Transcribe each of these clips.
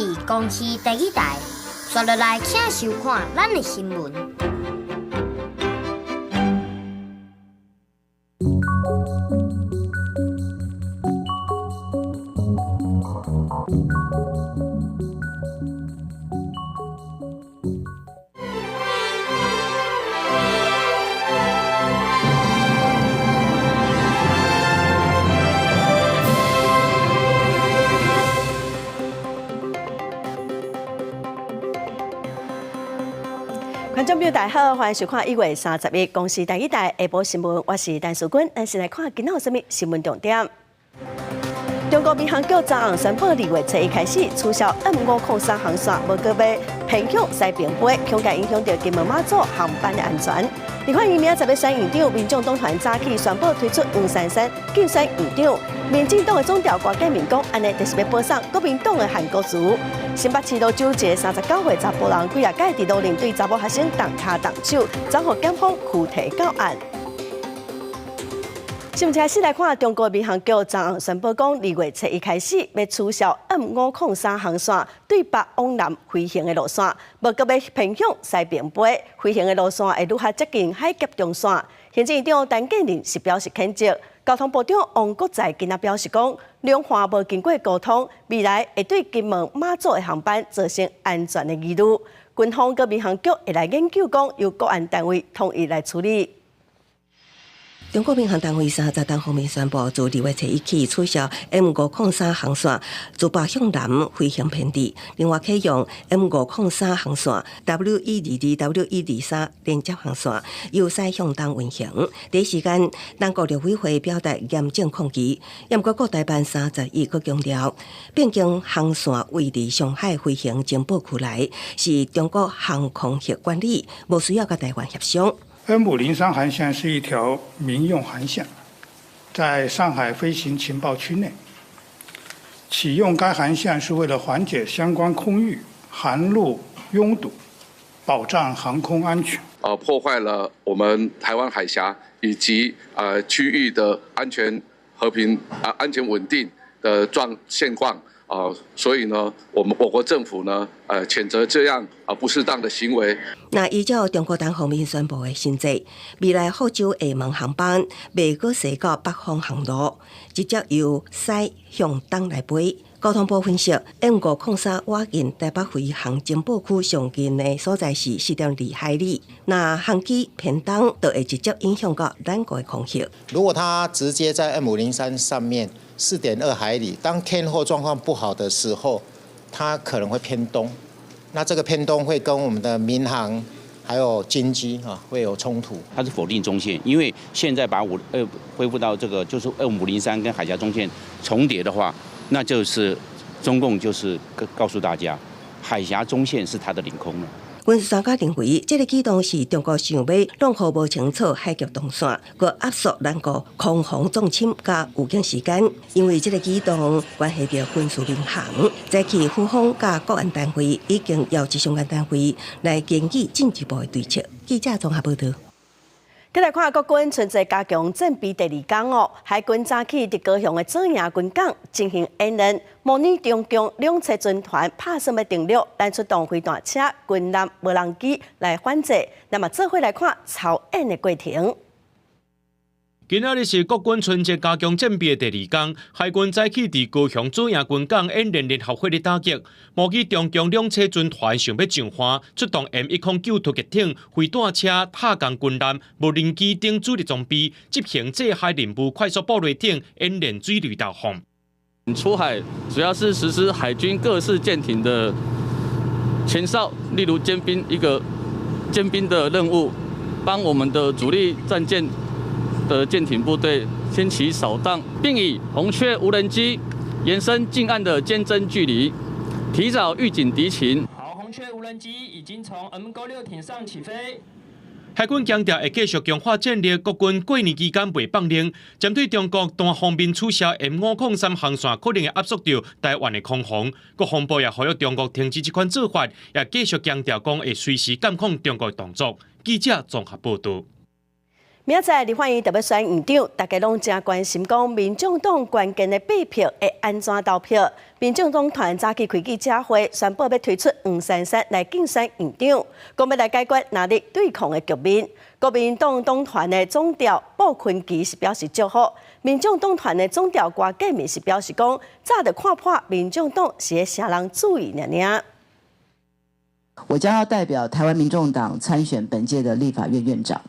是公视第一台，刷落来请收看咱的新闻。观众朋友大家好，欢迎收看1月30日公视第一台下晡新闻，我是陈淑君，咱先来看今仔有什么新闻重点。中国民航局昨暗宣布，2月7日开始取消 M503 航线，无搁要偏向西平飞，恐加影响到金门马祖航班的安全。另外，明仔13院长，民众党团早起宣布推出黄珊珊竞选院长。民进党的总调瓜建明讲，安尼就是要保送国民党的韩国瑜。新北市路州一个39岁查甫人，几日届伫路林对查某学生动脚动手，遭互检方拘提到案。新闻开始来看，中国民航局昨暗宣布讲，2月7日开始要取消 M503 航线对北往南飞行的路线，无搁要偏向西平飞，飞行的路线会愈较接近海峡中线。行政院长陈建仁是表示谴责。交通部长王国材今仔表示讲，两岸无经过沟通，未来会对金门、马祖的航班造成安全的疑虑。军方跟民航局会来研究讲，由国安单位统一来处理。中国民航单位30日方面宣布，自2月7日起取消 M503 航线自北向南飞行偏地，另外启用 M503 航线 W122、W123 连接航线由西向东运行。第一时间，中国陆委会表达严正抗议。严国国台办30日佫强调，边境航线位伫上海飞行经保区内，是中国航空业管理，无需要甲台湾协商。M503 航线是一条民用航线，在上海飞行情报区内。启用该航线是为了缓解相关空域航路拥堵，保障航空安全。破坏了我们台湾海峡以及区域的安全和平安全稳定的现况。所以呢，我国政府呢，谴责这样不适当的行为。那依照中国党方面宣布的新制，未来福州厦门航班袂搁驶到北方航路，直接由西向东来飞。交通部分析 ，M503 挖进台北飞航经保区上近的所在是4.2海里，那航机偏东就会直接影响到咱国的空气。如果它直接在 M503 上面4.2海里，当天候状况不好的时候，它可能会偏东。那这个偏东会跟我们的民航还有经济会有冲突。它是否定中线，因为现在把恢复到这个就是 M503跟海峡中线重叠的话，那就是中共就是告诉大家，海峡中线是它的领空了。军事专家认为，这个举动是中国想要弄好无清楚海峡动线，佮压缩咱国空防纵侵甲预警时间。因为这个举动关系到军事民航，早起军方甲国安单位已经邀集相关单位来研议进一步的对策。记者综合报道。再来看国军春节加强战备第2天海军早起伫高雄的左营军港进行演练，模拟中共两栖军团拍算要登陆，咱出动飞弹车、军舰、无人机来反制。那么，做伙来看操演的过程。今仔日是国军春节加强战备的第2天，海军早起伫高雄左营军港演练联合火力打击，模拟中共两栖军团想要上岸，出动 M109突击艇、飞弹车、塔降军舰、无人机等主力装备，执行制海任务快速布雷艇演练水雷导航。出海主要是实施海军各式舰艇的前哨，例如尖兵的任务，帮我们的主力战舰的舰艇部队掀起扫荡，并以红雀无人机延伸近岸的监侦距离，提早预警敌情。好，红雀无人机已经从 M96艇上起飞。海军强调会继续强化战力，国军过年期间未放令，针对中国单方面取消 M503 航线，可能会压缩到台湾的空防。国防部也呼吁中国停止这款做法，也继续强调讲会随时监控中国的动作。记者综合报道。明仔载立法院特别选院长，大家拢真关心，讲民众党关键的8票会安怎投票？民众党团早起开记者会，宣布要推出黄珊珊来竞选院长，讲要来解决哪力对抗的局面。国民党党团的总调鲍坤基是表示祝福，民众党团的总调郭建明是表示讲，早就看破民众党是咧啥人注意尔。我将要代表台湾民众党参选本届的立法院院长。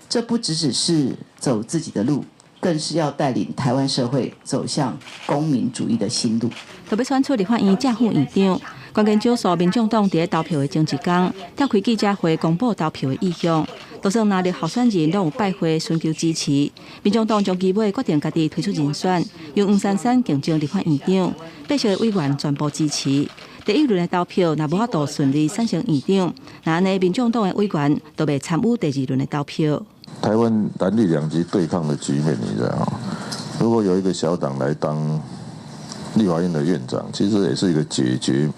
这不只是走自己的路，更是要带领台湾社会走向公民主义的新路。特别选出立法院正副院长，关键少数民众党伫投票的前一天，召开记者会公布投票的意向。多数哪里候选人拢有拜会寻求支持，民众党将基尾决定家己推出人选，由黄珊珊竞争立法院长，8席的委员全部支持。第一轮的投票若无法度顺利选成院长，那安尼民众党的委员都袂参与第二轮的投票。台湾蓝绿两极对抗的局面，你知道，如果有一个小党来当立法院的院长，其实也是一个解决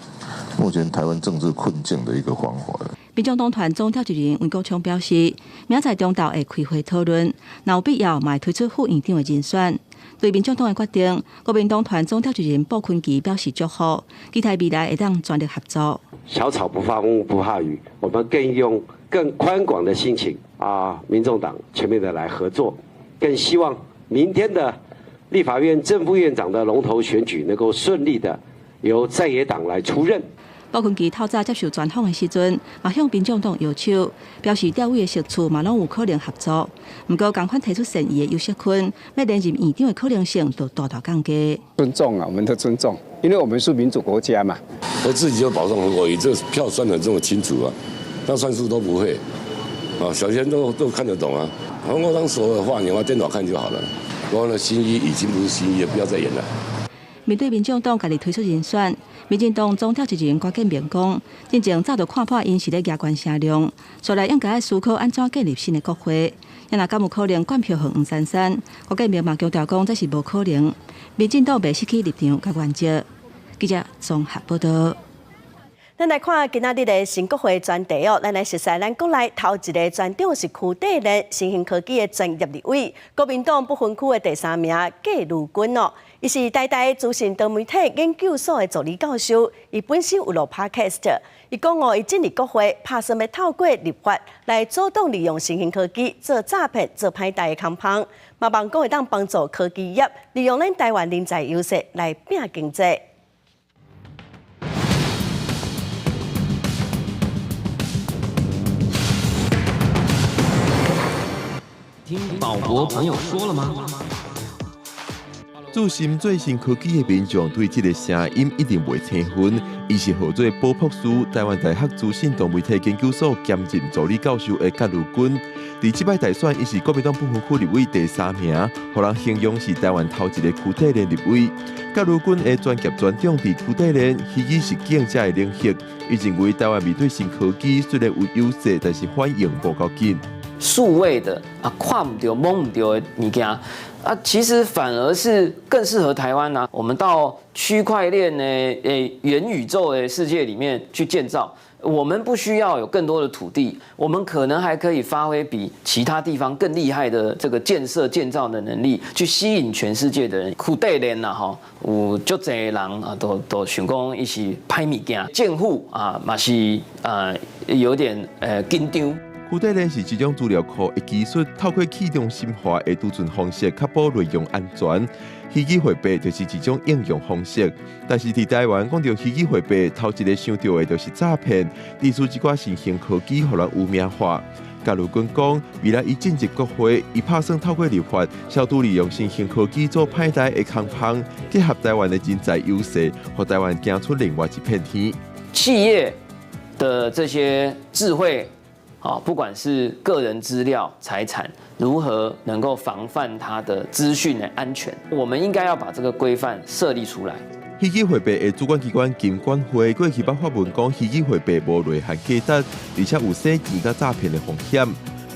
目前台湾政治困境的一个方法。民众党团总召集人黄国昌表示，明仔中昼会开会讨论，若有必要，嘛会推出副院长的人选。对民众党的决定，国民党团总召集人鲍坤基表示祝福，期待未来会当全力合作。小草不发疯，不怕雨，我们更用更宽广的心情民众党全面的来合作，更希望明天的立法院正副院长的龙头选举能够顺利的由在野党来出任。鲍坤基透早接受专访的时阵，嘛向民众党要求，表示调位的席次嘛拢有可能合作，不过同款提出善意的游锡堃，要连任院长的可能性都大大降低。尊重啊，我们的尊重，因为我们是民主国家嘛。我自己就保证我这票算得这么清楚啊，那算数都不会小学生都看得懂啊。黄国昌说的话，你往电脑看就好了。我的新衣已经不是新衣，不要再演了。面对民众党家己推出人选，民进党总召集人郭建明讲，真正早就看破因是咧压关声量，所以应该思考安怎建立新的国会。也若敢有可能灌票给黄珊珊，郭建明嘛强调讲这是无可能。民进党袂失去立场甲原则。记者综合报道。咱来看今仔日的新国会专题咱来熟悉咱国内头一个专长是区块链新兴科技的专业立委，国民党不分区的第3名葛如君伊是台大资讯多媒体研究所的助理教授，伊本身有录 podcast， 伊讲伊进入国会，打算要透过立法来阻挡利用新兴科技做诈骗、做歹代的空帮，嘛望讲会当帮助科技业利用咱台湾人才优势来拼经济。听宝博朋友说了吗？注心最新科技的民众对这个声音一定袂青分。伊是号做保博士，台湾大学资讯多媒体研究所兼任助理教授的葛如君。伫这摆大选，伊是国民党不分区立委第3名，互人形容是台湾头一个区块链立委。葛如君的专业专长伫区块链、虚拟实境这个领域，伊认为台湾面对新科技虽然有优势，但是反应无够紧。数位的看不到、摸不到的物件其实反而是更适合台湾我们到区块链的元宇宙的世界里面去建造，我们不需要有更多的土地，我们可能还可以发挥比其他地方更厉害的这个建造的能力，去吸引全世界的人。区块链有足侪人都想讲伊是歹物件，政府嘛是有点紧张。区块链是一种资料库的技术，透过去中心化的储存方式，确保内容安全。虚拟货币就是一种应用方式，但是伫台湾讲到虚拟货币，头一个想到的就是诈骗，例如一寡新兴科技互人污名化。葛如君讲，未来伊进入国会，伊打算透过立法，消除利用新兴科技做歹代的空帮，结合台湾的人才优势，让台湾行出另外一片天。企业的这些智慧。不管是个人资料、财产，如何能够防范它的资讯的安全，我们应该要把这个规范设立出来。虚拟货币的主管机关金管会过去捌发文讲，虚拟货币无内涵价值，而且有洗钱甲诈骗的风险。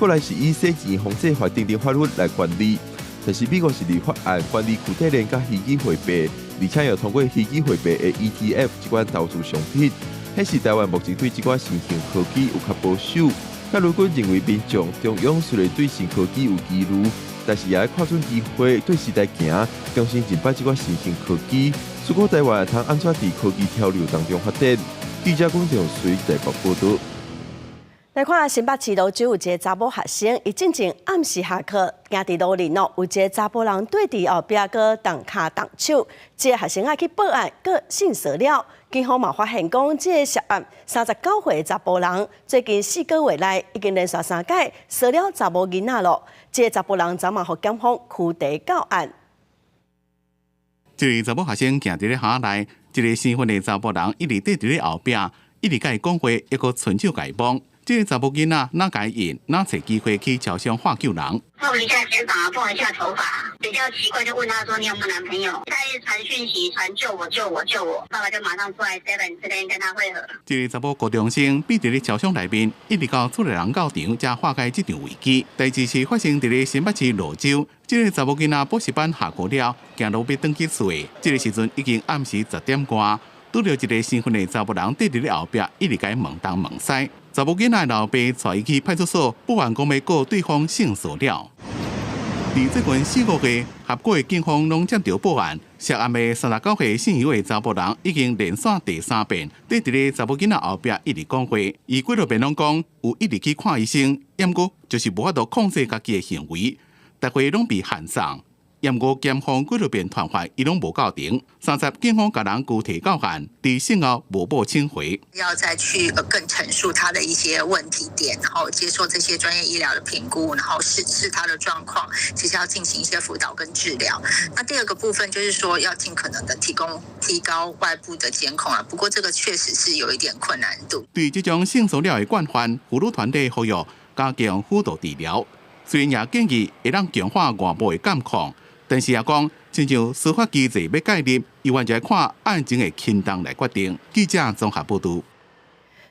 过来是以洗钱防制法定法律来管理，但是美国是立法案管理区块链甲虚拟货币，而且又通过虚拟货币的 ETF 这款投资商品，迄是台湾目前对这款新型科技有较保守。甲如果认为民众中央虽然对新科技有疑虑，但是也要看准机会，对时代行，重新进摆这款新型科技。如果台湾通安怎伫科技潮流当中发展？记者龚正随台北报道。来看新北市路有一个查某学生，伊进前暗时下课，行伫路里有一个查甫人对伫后壁个动脚动手，这个学生去报案，个性骚扰。警方嘛发现讲，这个涉案39岁查甫人，最近4个月内已经连续3届骚扰查某囡仔咯。这个查甫人昨晚互检方拘提到案。这个查某学生行伫咧巷内，一个新婚的查甫人一直缀伫咧后壁，一直甲伊讲话，抑个伸手甲伊帮。这个查甫囡仔哪甲伊引，哪找机会去桥上化救人。碰一下肩膀，碰一下头发，比较奇怪，就问他说：“你有没有男朋友？”他一直传讯息，传救我，救我，救我。爸爸就马上出来 7 这边跟他会合。这个查某高中生闭伫咧桥上内面，一直到出来人到场，才化解这场危机。代志是发生伫咧新北市蘆洲，这个查某囡仔补习班下课了，行路要转去厝。这个时阵已经暗时10点外，拄着一个新婚的查某人缀伫咧后壁，一直甲伊问东问西。查某囡仔老爸带伊去派出所报案，讲要告对方性骚扰。伫这群4-5月，合过的警方拢接到报案，涉案的39岁姓尤的查甫人已经连续第3遍，缀伫咧查某囡仔后壁一直讲话。伊几多遍拢讲有一直去看医生，不过就是无法度控制家己的行为，大回拢被限送。验过检方几多遍传唤，伊拢无到庭。30警方甲人具体到案，伫信后无报请回。要再去更陈述他的一些问题点，然后接受这些专业医疗的评估，然后视他的状况，其实要进行一些辅导跟治疗。那第二个部分就是说，要尽可能的提高外部的监控了。不过这个确实是有一点困难度。对这种性骚扰的惯犯，辅导团队呼吁加强辅导治疗。虽然也建议会让强化外部的监控。但是也讲，亲像司法机制要介入，伊完全看案情的轻重来决定。记者综合报道。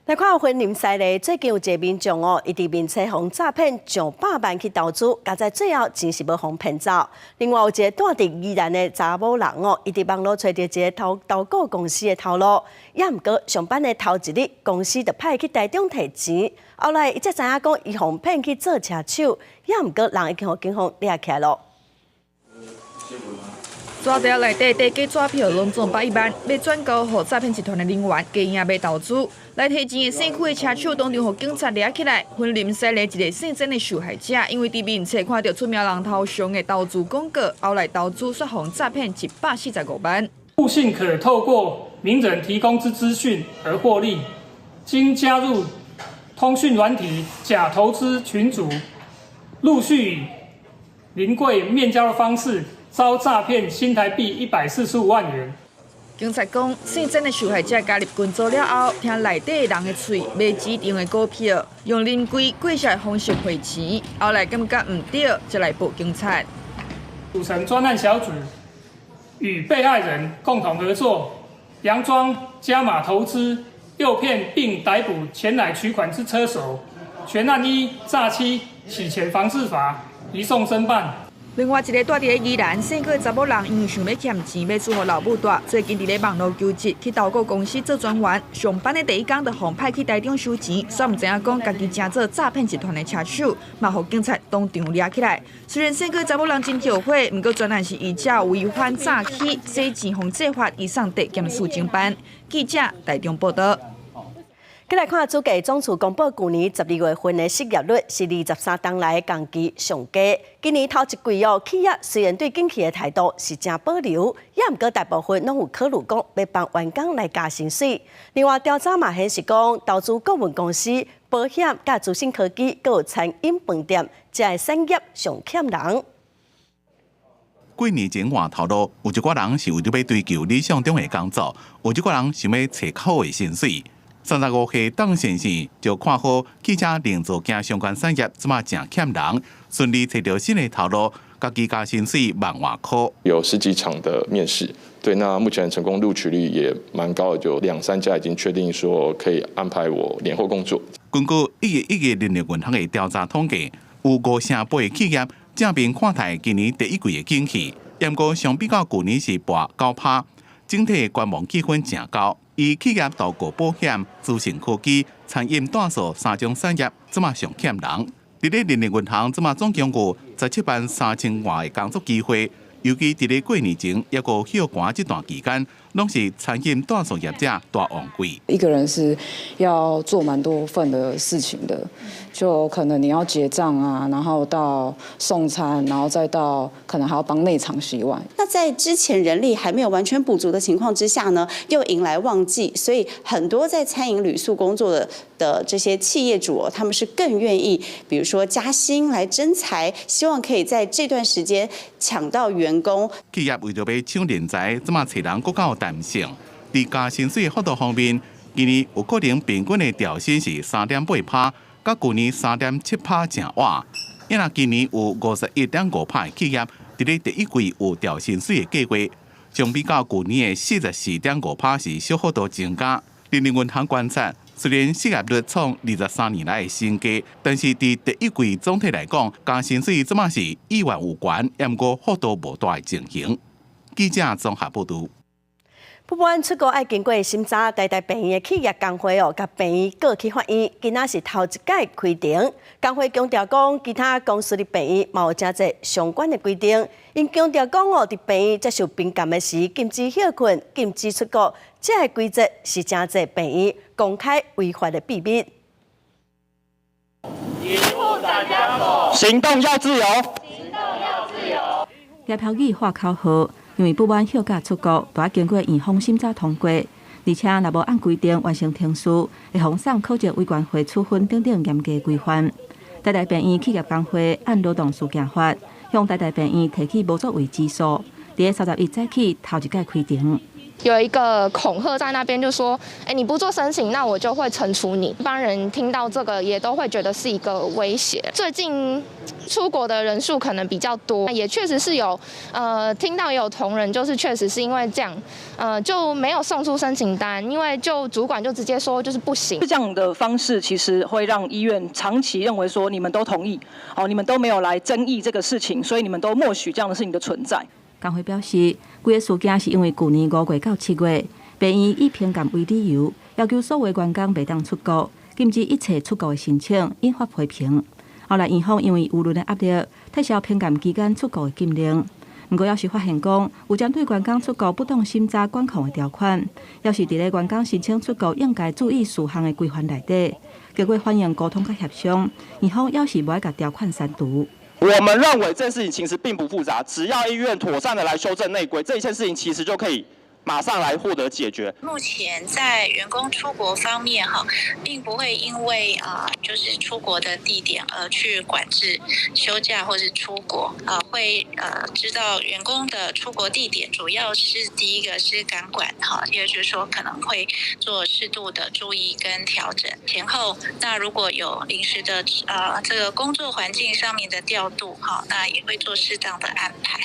来看婚姻赛例，最近有一个民众哦，伊伫面册互诈骗上100万去投资，加在最后钱是要互骗走。另外有一个住伫宜兰的查某人哦，伊伫网络找到一个投顾公司的头路，也毋过上班的头一日，公司就派去台中摕钱，后来伊才知影讲伊互骗去做车手，也毋过人已经互警方抓起来咯。抓袋内底地假纸票拢总100万，要转交予诈骗集团的人员，加赢要投资。来提钱的姓区的车手当场互警察抓起来。婚林西的一个姓曾的受害者，因为伫面册看到出名人头上的投资广告，后来投资却互诈骗145万。互信可透过名人提供之资讯而获利，经加入通讯软体假投资群组，陆续以临柜面交的方式。遭诈骗新台币145万元。警察讲，姓曾的受害者加入群组了后，听内底人的嘴买指定的股票，用临柜柜下的方式汇钱，后来感觉唔对，才来报警察。组成专案小组，与被害人共同合作，佯装加码投资，诱骗并逮捕前来取款之车手。全案依诈欺、洗钱防治法移送侦办。另外一个住伫宜兰姓区的查某人，因为想要欠钱，要出予老母带，最近伫咧网络求职，去投顾公司做专员。上班的第一天，就互派去台中收钱，却毋知影讲家己正做诈骗集团的车手，嘛互警察当场抓起来。虽然姓区查某人真后悔，毋过专案是以假违反诈欺、洗钱防治法移送地检署侦办。记者台中报道。再来看主计总处公布，去年12月份的失业率是23档来的同期上低。今年头一季哦，企业虽然对景气的态度是真保留，也毋过大部分拢有考虑讲要帮员工来加薪水。另外调查嘛显示讲，投资顾问公司、保险、甲资讯科技，佮有餐饮饭店，这个产业上欠人。几年前换头路，有一寡人是为了要追求理想中的工作，有一寡人想要找较好的薪水。35岁邓先生就看好汽车零组件相关产业，即马正欠人，顺利找到新的头路，家己加薪水1万块。有10几场的面试，对，那目前成功录取率也蛮高的，就2-3家已经确定说可以安排我年后工作。根据1月人力银行的调查统计，有5成8的企业正面看待今年第一季的景气，不过相比较去年是跌9%，整体的观望气氛正高。以企业投顾保险、资讯科技、餐饮短数3种产业，即马上欠人。伫咧人力银行即马总共有17万3000外的工作机会，尤其伫咧过年前抑个休寒这段期间，拢是餐饮短数业者大旺季。一个人是要做蛮多份的事情的，就可能你要结账啊，然后到送餐，然后再到可能还要帮内场洗碗。那在之前人力还没有完全补足的情况之下呢，又迎来旺季，所以很多在餐饮旅宿工作的这些企业主他们是更愿意，比如说加薪来征才，希望可以在这段时间抢到员工。企业为着要抢人才，即马找人更较有弹性。伫加薪水的幅度方面，今年有可能平均的调薪是3.8%，甲去年3.7%正晚。因若今年有51.5%的企业伫咧第一季有调薪水的计划，相比较去年的44.5%是小幅度增加。人力银行观察，虽然失业率创23年来的新低，但是伫第一季总体来讲，加薪水即马是意外有悬，也毋过幅度无大的情形。记者综合报道。不管出国爱经过审查，台大病院的企业工会甲病院告去法院，今仔是头一届开庭。工会强调讲，其他公司的病院嘛有真侪相关的规定。因强调讲伫病院接受病检的时，禁止休困、禁止出国，这个规则是真侪病院公开违法的秘密。行动要自由。叶飘宇话口号。因为不满休假出国，都要经过院方审查通过，而且若无按规定完成程序，会奉送考级委员会处分等等严格规范。台大病院企业工会按劳动事件法，向台大病院提起无作为起诉，伫31早起头一届开庭。有一个恐吓在那边，就说：“你不做申请，那我就会惩处你。”一般人听到这个也都会觉得是一个威胁。最近出国的人数可能比较多，也确实是有听到也有同仁，就是确实是因为这样，就没有送出申请单，因为就主管就直接说就是不行。这样的方式其实会让医院长期认为说你们都同意，你们都没有来争议这个事情，所以你们都默许这样的事情的存在。工会表示，规个事件是因为去年5月到7月，病院以偏见为理由，要求所有员工袂当出国，禁止一切出国的申请，引发批评。后来院方因为舆论的压力，撤销偏见期间出国的禁令。不过，要是发现讲有针对员工出国不当审查管控的条款，要是伫咧员工申请出国应该注意事项的规范内底，经过欢迎沟通甲协商，院方要是无爱甲条款删除。我们认为这件事情其实并不复杂，只要医院妥善的来修正内规，这一件事情其实就可以马上来获得解决。目前在员工出国方面并不会因为就是出国的地点而去管制休假或是出国会知道员工的出国地点，主要是第一个是感管也就是说可能会做适度的注意跟调整前后。那如果有临时的这个工作环境上面的调度那也会做适当的安排。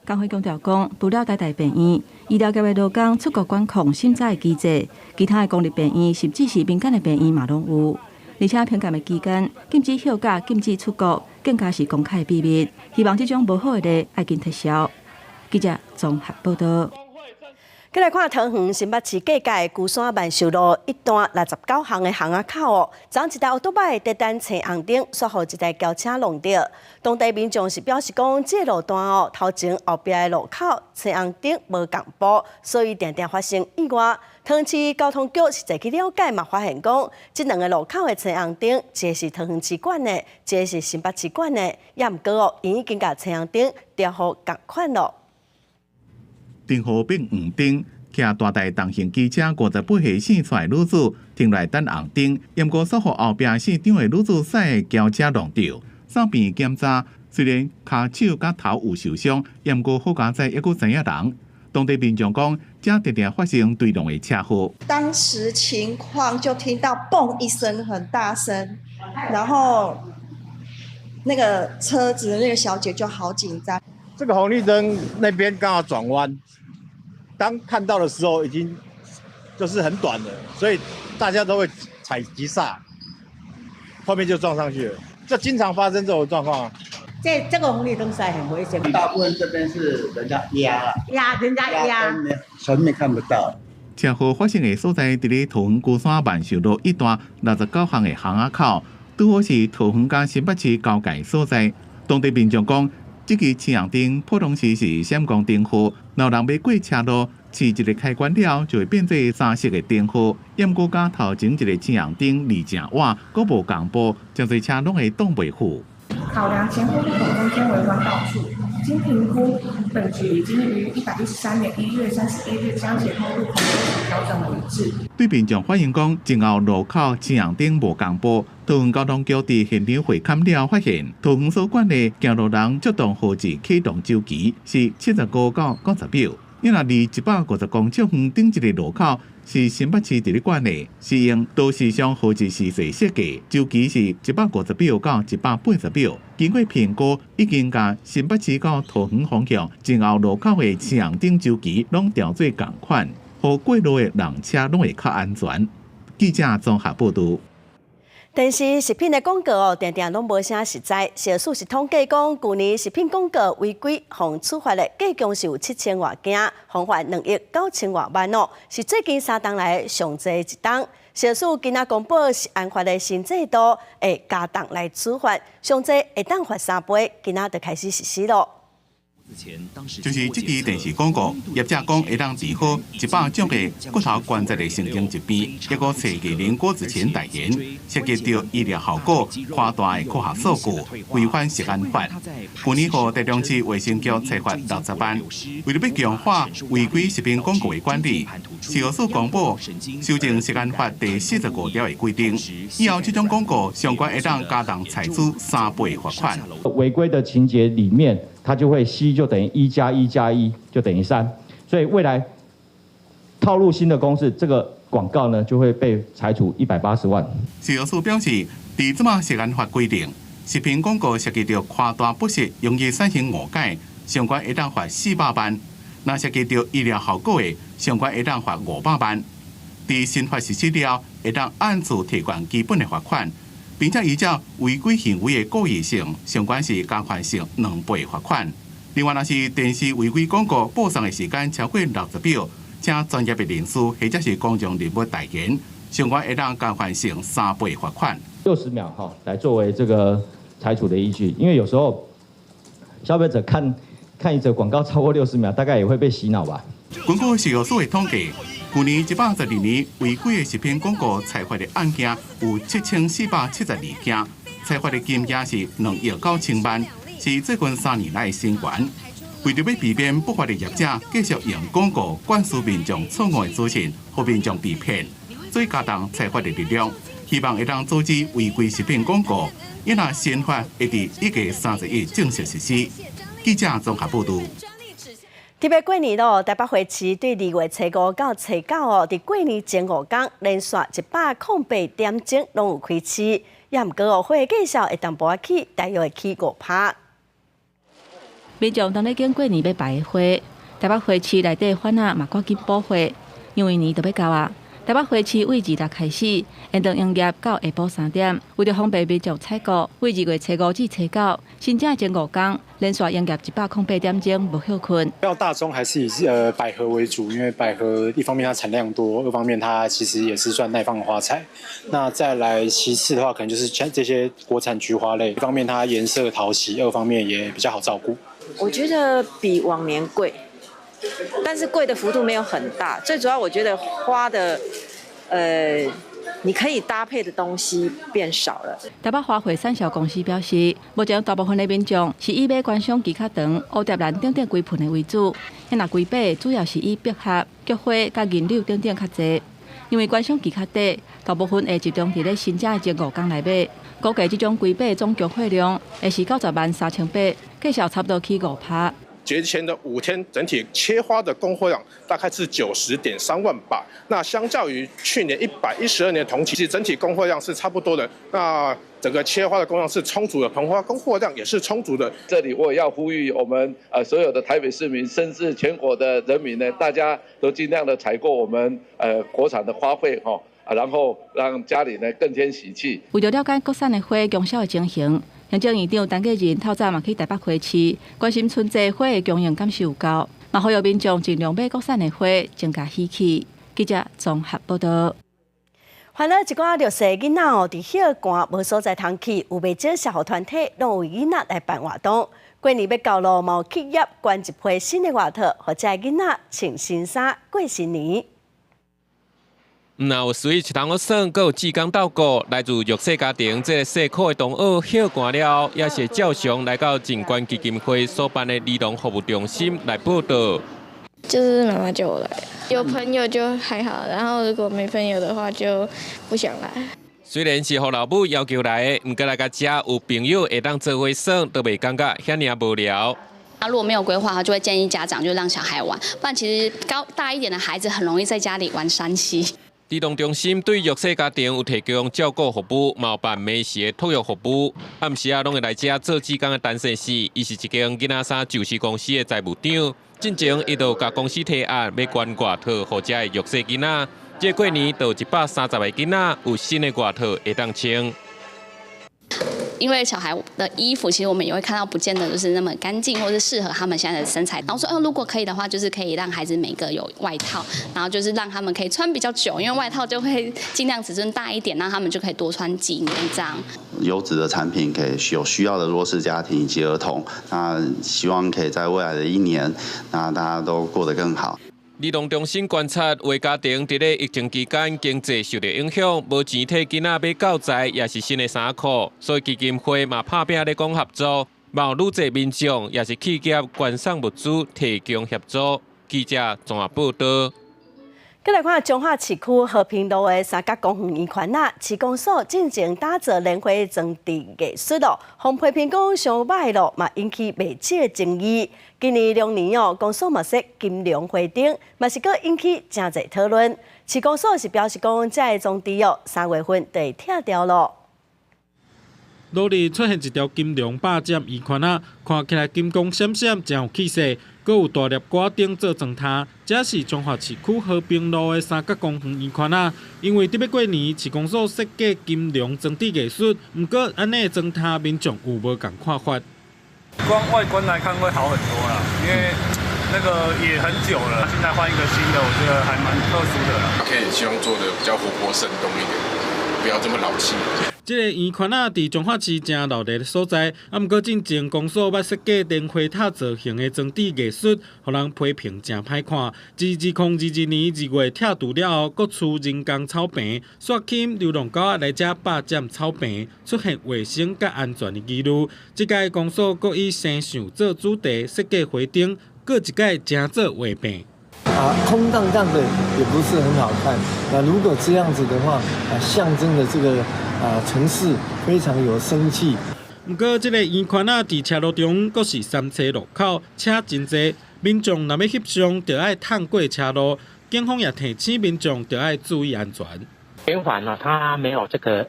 工会强调讲，除了台大病院，医疗界的劳工出国管控审查的机制，其他的公立病院甚至是民间的病院嘛拢有。而且偏见的期间，禁止休假、禁止出国，更加是公开的秘密。希望这种无好的例要紧撤销。记者综合报道。再来看桃园新北市各界鼓山万寿路一段69巷的巷仔口昨一台奥多摆在等青红灯，煞互一台轿车弄到。当地民众是表示讲，这路段头前后边的路口青红灯无共步，所以常常发生意外。桃园市交通局是坐去了解嘛，发现讲，这两个路口的青红灯，一个是桃园市管的，一个是新北市管的，也毋过因已经甲青红灯调互共款咯。灯号变黄灯，骑大台重型机车58岁生出来女子停来等红灯，因过煞互后壁现场的女子驶的轿车撞到。上边检查，虽然骹手甲头有受伤，因过好佳在抑阁知影人。当地民众讲，这常常发生对撞的车祸。当时情况就听到嘣一声很大声，然后那个车子的那个小姐就好紧张。这个红绿灯那边刚好转弯，当看到的时候已经就是很短了，所以大家都会踩急刹，后面就撞上去了。这经常发生这种状况啊。这个红绿灯塞很危险，大部分这边是人家压了，人家压，前面看不到。车祸发生的所在伫咧桃园高山万寿路一段69巷的巷仔口，拄好是桃园甲新北市交界所在。当地民众讲，这支青红灯普通时是闪光灯号，若人要过车路，试一个开关了就会变做3色的灯号。毋过甲头前一个青红灯离正晚，阁无共步，真侪车拢会挡袂住。考量前后路口中间为弯道处，经评估，本局已经于113年1月31日将前后路口调整为一致。对民众反映讲，前后路口青红灯无共步，桃园交通局伫现场会勘了发现，桃园所管的行路人触动号志启动周期是75到90秒。因若离150公尺远顶一个路口是新北市伫咧管的，是用都市上号志时势设计，周期是150秒到180秒。经过评估，已经甲新北市到桃园方向前后路口的青红灯周期拢调做同款，互过路的人车拢会较安全。记者综合报道。电视食品的广告常常拢无啥实在。小数是统计讲，去年食品广告违规互处罚的计共是有7000多件，罚款2亿9千多万哦，是最近3档来上济一档。小数今仔公布是安罚的新制度，会加档来处罚，上济会当罚3倍，今仔就开始实施咯。就是这支电视广告，业者讲会当治好100种的骨头关节的神经疾病，一个设计人果之前代言，涉及到医疗效果、夸大的科学数据，违反食安法。去年互台中市卫生局裁罚60万。为了要强化违规食品广告的管理，食药署公布修正食安法第45条的规定，以后这种广告相关会当加重采取3倍罚款。违规的情节里面，它就会C就等于1+1+1就等于3，所以未来套入新的公式，这个广告呢就会被裁处180万。食药署表示，伫这么食安法规定，食品广告涉及到夸大不实，容易产生误解，相关会当罚400万；若涉及到医疗效果的，相关会当罚500万。伫新法实施了，会当按次提悬基本的罚款。并且依照违规行为的故意性，相关是加款性2倍罚款。另外，若是电视违规广告播送的时间超过60秒，请专业的人士或者是公众人物代言，相关会当加款性3倍罚款。60秒来作为这个裁处的依据，因为有时候消费者看一则广告超过60秒，大概也会被洗脑吧。根据食药署的统计，去年112年违规的食品广告裁罚的案件有7472件，裁罚的金额是2亿9千万，是最近3年来的新高。为了要避免不法的业者继续用广告灌输民众错误的资讯，互民众被骗，所以加重裁罚的力量，希望会当阻止违规食品广告。因若新法会伫1月30日正式实施。记者综合报道。特别过年咯，台北花市对2月初5到初9哦，伫过年前5天连续108点钟拢有开市，也毋过哦，花介绍会当博起，大约会起5%。民众当咧经过年要摆的花，台北花市内底贩仔嘛赶紧补货，因为年就要到啊。台北花市为2日开始，延长营业到下晡3点。为了方便民众采购，为2月初5至初9，新正前5天连续营业108点钟，无休困。比较大宗还是以百合为主，因为百合一方面它产量多，二方面它其实也是算耐放的花材。那再来其次的话，可能就是这些国产菊花类，一方面它颜色讨喜，二方面也比较好照顾。我觉得比往年贵。但是贵的幅度没有很大，最主要我觉得花的，你可以搭配的东西变少了。台北花卉产销公司表示，目前大部分的民众是以买观赏菊卡长、蝴蝶兰等规盆的为主，若龟背主要是以百合、菊花、甲银柳等较侪。因为观赏菊卡短，大部分会集中伫咧新正的前5天来买，估计这种龟背总菊花量会是903800，计销差不多起5%。节前的5天，整体切花的供货量大概是90.3万把。那相较于去年112年同期，其实整体供货量是差不多的。那整个切花的供量是充足的，盆花供货量也是充足的。这里我也要呼吁我们所有的台北市民，甚至全国的人民呢，大家都尽量的采购我们国产的花卉哈，然后让家里呢更添喜气。为了解国产的花供销的情形。行政院长陈建仁透早嘛去台北花市，关心春节花的供应敢是有够，嘛呼吁民众尽量买国产的花，增加喜气。记者综合报道。烦恼一寡弱势囡仔哦，伫歇寒无所在通去，有袂少社会团体拢为囡仔来办活动。过年要到咯，某企业捐一批新的外套，或者囡仔穿新衫过新年。那有随一堂学生，佮有志工斗过，来自弱势家庭，这个细苦的同学歇寒了，也是照常来到景观基金会所办的儿童服务中心来报道。就是妈妈叫我来，有朋友就还好，然后如果没朋友的话就不想来。虽然是互老母要求来的，不过来到这有朋友会当做伙耍，都袂感觉遐尔无聊。如果没有规划，他就会建议家长就让小孩玩，不然其实大一点的孩子很容易在家里玩山西。儿童中心对弱势家庭有提供照顾服务，嘛有办美食的托育服务。暗时啊，拢会来这做志工的陈先生，伊是一间囡仔衫就是公司的财务长。进前，伊就甲公司提案要捐外套，互遮的弱势囡仔。这过年，就130个囡仔有新的外套会当穿。因为小孩的衣服，其实我们也会看到，不见得就是那么干净，或是适合他们现在的身材。然后说，如果可以的话，就是可以让孩子每个有外套，然后就是让他们可以穿比较久，因为外套就会尽量尺寸大一点，让他们就可以多穿几年这样。优质的产品给有需要的弱势家庭以及儿童，那希望可以在未来的一年，那大家都过得更好。儿童中心观察，为家庭伫咧疫情期间经济受到影响，无钱替囡仔买教材，也是新的衫裤，所以基金会嘛拍拼咧讲合作，嘛有愈侪民众也是企业捐送物资提供协助。记者综合报道。再来看彰化市区和平路的三角公园圆圈啊，市公所进行打造莲花装置艺术咯，互批评讲伤歹咯，嘛引起媒体的争议。今年2年哦，公所嘛设金龙花灯，嘛是佫引起真侪讨论。市公所是表示讲，这个装置哦，3月份就会拆掉咯。路里出现一条金龙霸占圆圈啊，看起来金光闪闪，真有气势。阁有大粒挂灯做装塔，这是彰化市区和平路的三角公园圆圈啊。因为伫要过年，市公所设计金龙装置艺术，不过安尼的装塔民众有无共看法？光外观来看会好很多啦，因为那个也很久了，现在换一个新的，我觉得还蛮特殊的啦。可以希望做的比较活泼生动一点，不要这么老气。这个圆圈啊，伫彰化市正闹热的所在，啊，不过进前公所要设计莲花塔造型的装置艺术，互人批评真歹看。自2022年2月拆除了后，各处人工草坪，刷起流浪狗仔来遮霸占草坪，出现卫生甲安全的疑虑。这届公所阁以生象做主题设计花灯，各一届正做画饼。空荡荡的也不是很好看。那如果这样子的话，象征的这个城市非常有生气。不过，这个圆圈啊，伫车路中，阁是3车路口，车真多，民众若要翕相，就要趟过车路。警方也提醒民众，就要注意安全。圆环呢，它没有这个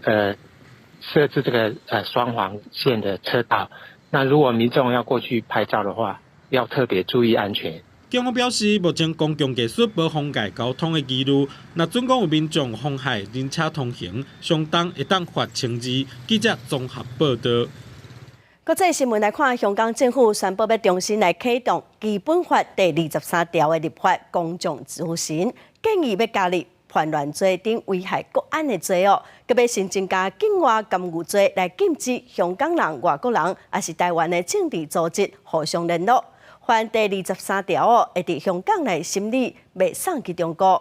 设置这个双黄线的车道，那如果民众要过去拍照的话，要特别注意安全。警方表示，目前公共艺术无妨碍交通的疑虑，若准讲有民众妨害人车通行，相当会当罚1000字。记者综合报道。国际新闻来看，香港政府宣布要重新来启动《基本法》第23条的立法公众咨询，建议要加入叛乱罪等危害国安的罪哦，佮要新增加境外干预罪来禁止香港人、外国人，也是台湾的政治组织互相联络。犯第23条哦，会伫香港内审理，未送去中国。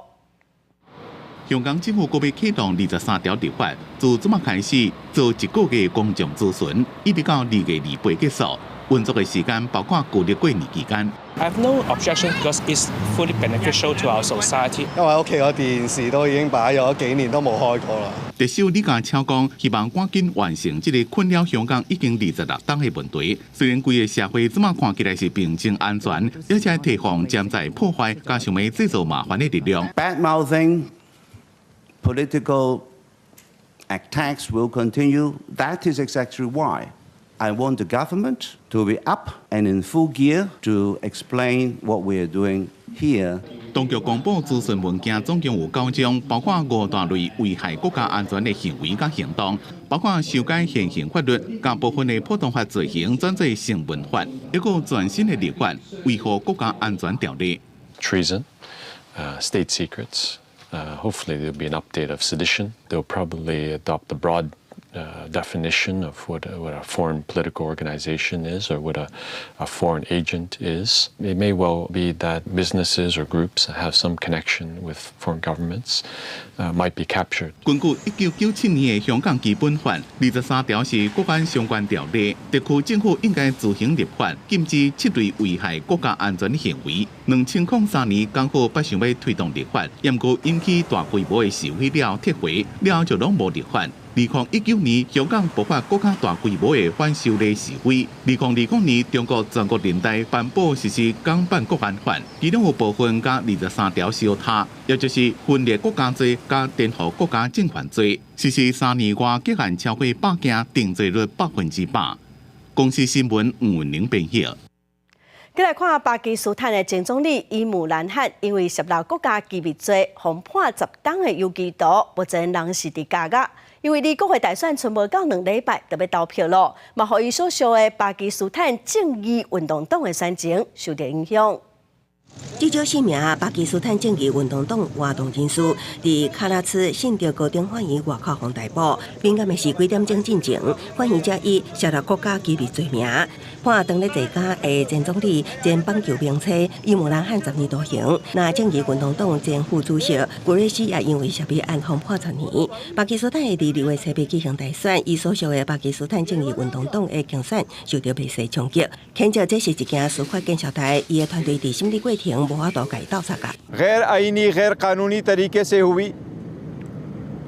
香港政府国要启动23条立法，自即马开始做1个月公众咨询，一直到2月28结束。运作的时間包括舊年過年期間。I have no objection because it's fully beneficial to our society。因為屋企個電視都已經擺咗幾年都冇開過啦。特首李家超講，希望趕緊完成這個困擾香港已經26冬的問題。雖然規個社會即馬看起來是平靜安全，而且提防潛在破壞加上要製造麻煩的力量。Bad-mouthing, political attacks will continue. That is exactly why I want the government to be up and in full gear to explain what we are doing here. 當局公布諮詢文件總共有9種，包括5大類危害國家安全的行為和行動，包括修改現行法律，將部分的普通法罪行轉做成文法，一個全新的立法維護國家安全條例。Treason, state secrets, hopefully there'll be an update of sedition. They'll probably adopt the broad definition of what a foreign political organization is or what a foreign agent is. It may well be that businesses or groups that have some connection with foreign governments might be captured. 根據1997年嘅香港基本法23條是國安相關條例，特區政府應該自行立法禁止七類危害國家安全行為。2003年港府不想要推動立法，不過引起大規模嘅示威了撤回，了就攏無立法。2019年，香港爆發更加大規模嘅反修例示威。2020年，中國全國人大頒布實施港版國安法，其中有部分加23條小他，也就是分裂國家罪加顛覆國家政權罪。實施3年外，結案超過100件，定罪率100%。公司新聞吳文玲編譯。再來看巴基斯坦的前總理伊姆蘭汗，因為涉入國家機密罪，被判10年的有期徒，目前人是佇監獄。因為離國會大選剩無到2禮拜，就要投票咯，嘛，互伊所屬的巴基斯坦正義運動黨的選情受到影響。至少4名巴基斯坦正義運動黨活動人士，佇喀拉茨信着高等法院外口被逮捕。敏感的是幾點鐘進前，法院才以涉入國家機密罪名，判當咧在家的前總理兼棒球名車伊姆蘭汗10年徒刑。那正義運動黨前副主席古瑞西也因為涉弊案被判10年。巴基斯坦的第2月7日舉行大選，伊所屬的巴基斯坦正義運動黨的競選受到未遂衝擊，牽著這是一件司法檢察台，伊的團隊佇審理過程無法度解倒查噶。गैर आईनी गैर कानूनी तरीके से हुई,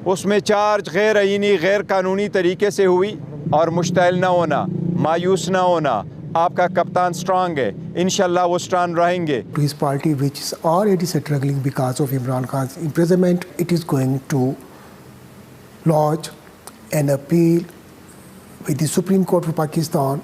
उसमें चार्ज गैर आईनी गैर कानूनी तरीके से हुई और मुश्तैल न होना, मायूस न होना। आपका कप्तान स्ट्रांग है, इंशाल्लाह वो स्ट्रांग रहेंगे। His party, which is already struggling because of Imran Khan's imprisonment, it is going to lodge an appeal with the Supreme Court of Pakistan.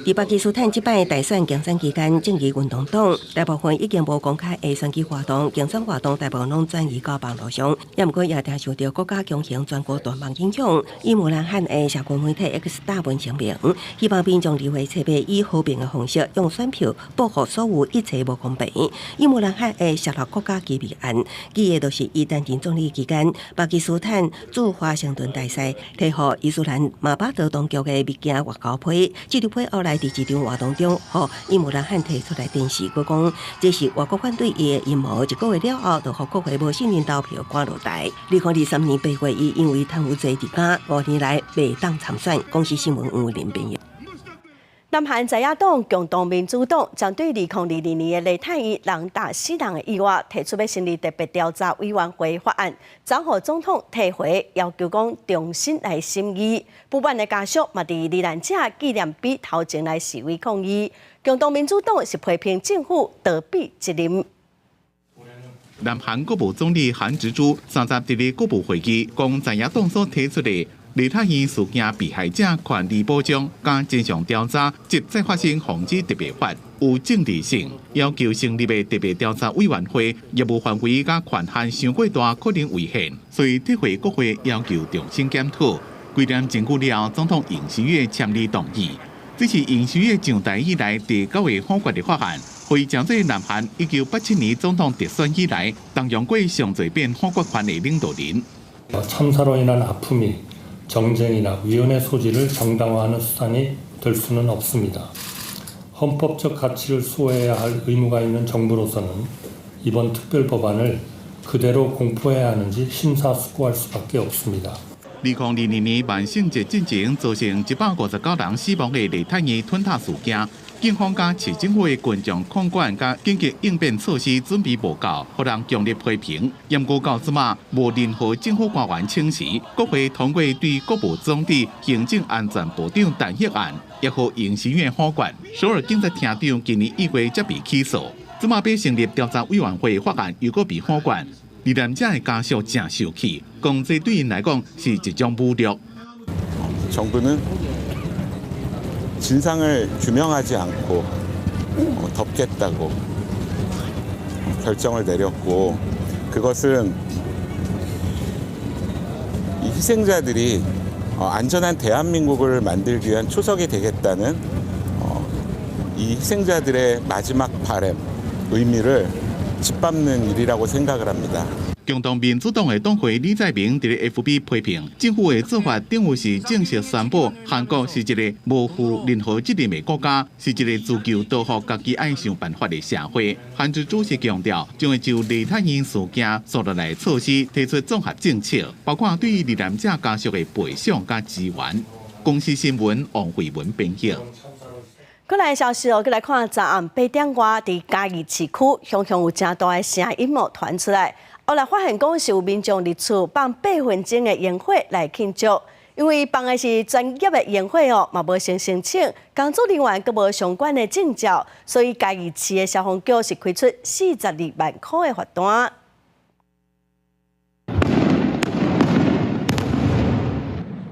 伫巴基斯坦即擺大選競選期間，正義運動黨大部分已經無公開的選舉活動，競選活動大部分攏轉移到網絡上。也毋過也聽受到國家強行全國斷網影響，伊姆蘭汗的社群媒體 X 大文聲明，希望民眾2月7日以和平的方式用選票保護所有一切無公平。伊姆蘭汗的涉入國家機密案，記嘅就是伊擔任總理期間，巴基斯坦駐華盛頓大使提予伊斯蘭馬巴德當局的物件外交批，這條批後來佇一場活動中，伊姆蘭汗提出來電視，佢講這是外國反對伊的陰謀，1個月了後，就予國會無信任投票趕落台。2023年8月，伊因為貪污罪入監，5年來未當參選。公司新聞吳連編譯。南韓在野黨共同民主黨將對2022年的梨泰院人打死人的意外提出要成立特別調查委員會法案，將予總統提回，要求講重新來審議。部分的家屬嘛佇罹難者紀念碑頭前來示威抗議。共同民主黨是批評政府逃避責任。南韓國務總理韓植珠30日國務會議講，在野黨所提出的梨泰院事件被害者權利保障加正常調查及再發生防止特別法有正義性，要求成立的特別調查委員會業務範圍加權限傷過大，可能違憲，所以提回國會要求重新檢討。幾點鐘過了，總統尹錫悅簽字同意，這是尹錫悅上台以來第9位否決的法案，會將做南韓1987年總統特選以來動用過上最變否決權的領導人。 참사로 인한 아픔이 정쟁이나 위헌의 소지를 정당화하는 수단이 될 수는 없습니다. 헌법적 가치를 수호해야 할 의무가 있는 정부로서는 이번 특별법안을 그대로 공포해야 하는지 심사숙고할 수밖에 없습니다. 2022年萬聖節進前造成159人死亡的梨泰院吞塔事件，警方加市政府的群眾控管加緊急應變措施準備無夠，予人強烈批評。驗過到即馬無任何政府官員請辭，國會通過對國務總理、行政安全部長彈劾案，也予尹錫悅否決。首爾警察廳長今年1月才被起訴，即馬被成立調查委員會法案又閣被否決。 罹難者的家屬真受氣，講這對因來講是一種侮辱。 정부는 진상을 규명하지 않고 덮겠다고 결정을 내렸고 그것은 이 희생자들이 안전한 대한민국을 만들기 위한 초석이 되겠다는 이 희생자들의 마지막 바람, 의미를 짓밟는 일이라고 생각을 합니다. 共同民主党的党魁李在明伫咧 FB 批评政府的做法，等于是正式宣布韩国是一个无负任何责任的国家，是一个自救都好家己爱想办法的社会。韩主主席强调，将会就利他因事件所落来措施提出综合政策，包括对于罹难者家属的赔偿甲支援。公司新闻王慧文编辑。过来的消息哦，过来看昨暗8点外，伫嘉义市区，雄雄有真大的声音传出来。后来发现讲是有民众入厝放8分钟的烟火来庆祝，因为放的是专业的烟火哦，嘛无先申請，工作人員佫无相關的證照，所以嘉義市的消防局是開出42萬塊的罰單。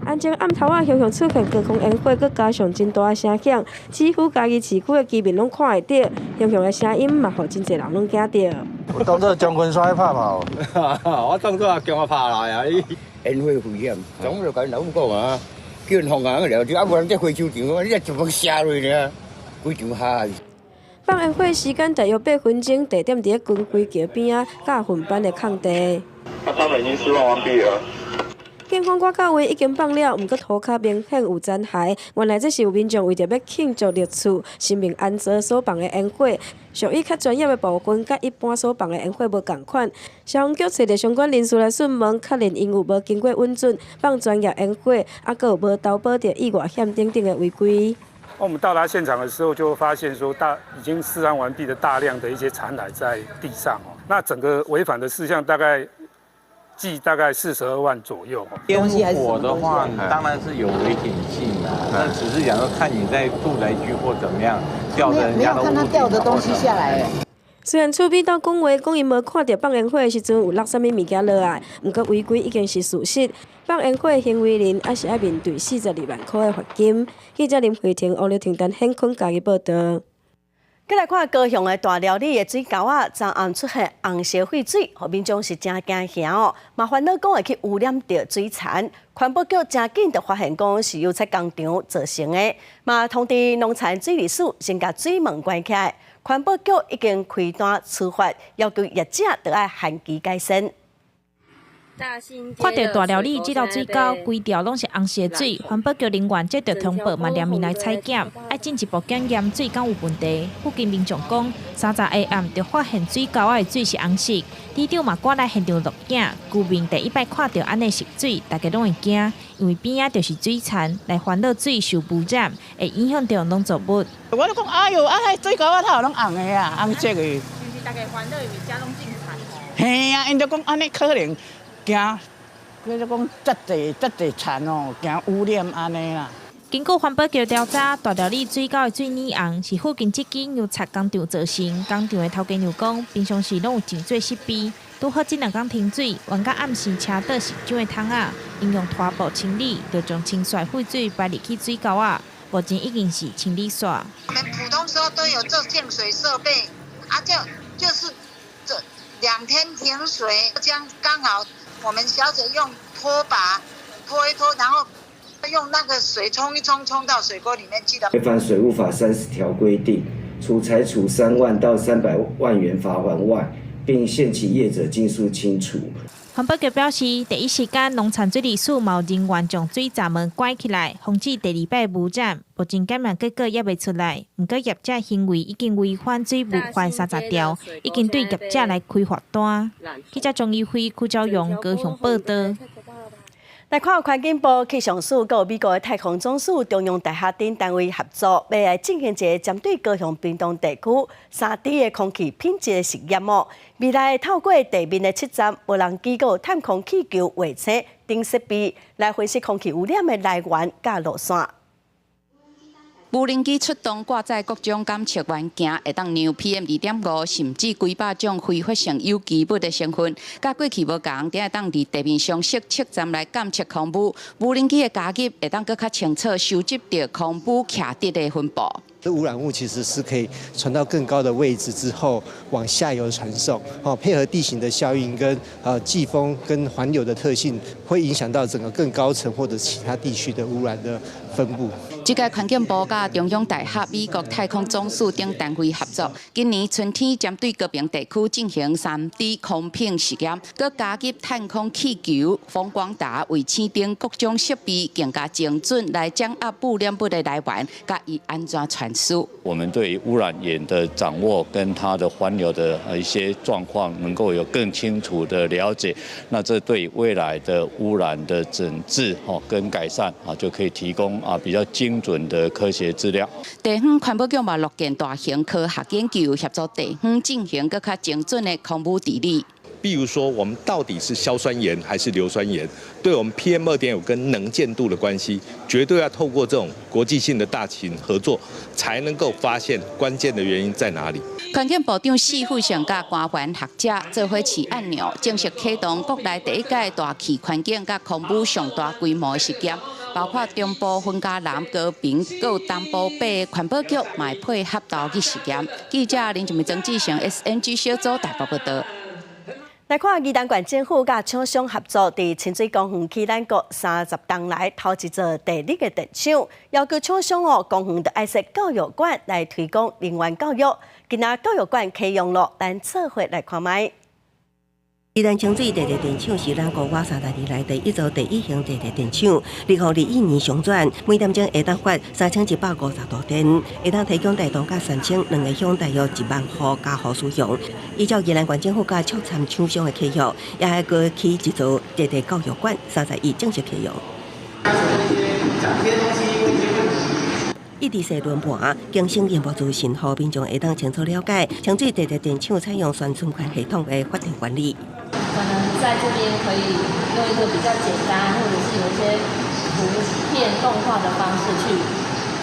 安正暗头仔雄雄出现高空烟火，佮加上真大声响，几乎嘉义市区的居民拢看会到，雄雄的声音嘛，互真侪人拢惊到。我当作将军山拍炮，我当作叫我拍来啊！烟火危险，总就甲老母讲啊，叫人放下个了，啊无人在火球场，你一直放下落呢，规场下。放烟火时间大约8分钟，地点伫咧军辉桥边啊，甲混班的空地。他们已经释放完毕了。警方我到位已经放了，毋过涂骹明显有残骸。原来这是有民众为着要庆祝入厝、生命安全所放的烟火，属于较专业的部分，甲一般所放的烟火无共款。消防局找着相关人士来询问，确认因有无经过允准放专业烟火，啊，佮有无投保着意外险等等的违规。我们到达现场的时候，就发现说已经释放完毕的大量的一些残骸在地上哦。那整个违反的事项大概42万左右。烟火的话，当然是有危险性的，那只是讲说看你在住宅区或怎么样掉的人家的屋顶，没有看他掉的东西下来。虽然厝边到讲话，讲因无看到放烟火的时阵有落啥物物件落来，毋过违规已经是事实。放烟火的行为人还是要面对42万块的罚金。记者林慧婷、王丽婷等现场家己报道。再来看高雄的大寮里的水沟啊，昨暗出现红色废水，互民众是真惊吓哦。嘛烦恼讲会去污染到水产，环保局真紧就发现讲是油漆工厂造成的，嘛通知农产水利署先甲水门关起来。环保局已经开单处罚，要求业者都要限期改善。看到大寮里这条水沟，规条拢是红色水，环保局人员接到通报，嘛连面来采检，要进一步检验水敢有问题。附近民众讲，3早下暗就发现水沟的水是红色，里长嘛赶来现场录影，居民第一摆看到安尼色水，大家拢会惊，因为边仔就是水田，来烦恼水受污染，会影响到农作物。我都讲，哎呦，啊，迄水沟啊，头拢红的啊，红色的。是不是大家烦恼，因为遮拢种田？嘿啊，因就讲安尼可能。惊，你就讲遮济田哦，惊污染安尼啦。经过环保局调查，大寮里水沟的水染红是附近这间油漆工厂造成。工厂的头家又讲，平常时拢有真侪设备，拄好这2天停水，原甲暗时车倒是种的桶啊，应用拖布清理，就将清水废水排入去水沟啊。目前已经是清理煞。我们普通时候都有这净水设备，啊，就是这2天停水，这样刚好。我们小姐用拖把拖一拖，然后用那个水冲一冲，冲到水沟里面去的。违反水务法30条规定，除裁处3万到300万元罚款外，并限期业者尽速清除。环保局表示，第一时间农产水利署有人员将水闸门关起来，防止第2摆污染。目前检验结果也未出来，不过业者行为已经违反水务法30条，已经对业者来开罚单。记者钟义辉、邱昭勇高雄报道。来看环境部气象署和美国的太空总署、中央大学等单位合作，要来进行一个针对高雄屏东地区3D 的空气品质的实验哦。未来透过地面的测站、无人机构探空气球卫星等设备，来分析空气污染的来源甲路线。无人机出动，挂载各种监测元件，会当量 PM2.5，甚至几百种挥发性有机物的成分。甲过去无共，会当伫地面上设测站来监测空污。无人机的加入会当更较清楚收集到空污气滴的分布。这污染物其实是可以传到更高的位置之后往下游传送，配合地形的效应跟季风跟环流的特性，会影响到整个更高层或者其他地区的污染的分布。这个环境部甲中央大学、美国太空总署等单位合作，今年春天针对高屏地区进行3D 空品实验，佮加入探空气球、风光达、卫星等各种设备，更加精准来掌握污染物的来源，甲伊安全传输。我们对于污染源的掌握跟它的环流的一些状况，能够有更清楚的了解。那这对未来的污染的整治跟改善就可以提供比较精准的科学资料。地方环保局嘛，落建大型科学研究，协助地方进行更加精准的空污治理。比如说，我们到底是硝酸盐还是硫酸盐？对我们 PM2.5跟能见度的关系，绝对要透过这种国际性的大型合作，才能够发现关键的原因在哪里。环境部长施富成甲官员学者做伙起按钮，正式启动国内第一届大气环境甲空污上大规模的实验。包括中部分家南、高屏、有东部北环保局，嘛配合到去实验。记者林俊明、曾志成 SNG 小组台北报道。来看宜兰县政府甲厂商合作，伫清水公园起咱国30栋来头一座地理的电厂，要求厂商公园的爱设教育馆来推广能源教育。今仔教育馆启用了，咱做伙来看卖。宜兰清水地热电厂是咱国外30年来第一座第一型地热电厂，2021年商转，每点钟会当发3150度电，会当提供大同甲三清2个乡大约1万户家户使用。依照宜兰县政府甲促参厂商的契约，也还过起一座地热教育馆，30亿正式启用。一直是轮盘，更新研发资讯，互民众会当清楚了解清水地热电厂采用宣传管系统的发电管理。可能在这边可以用一个比较简单，或者是有一些图片动画的方式去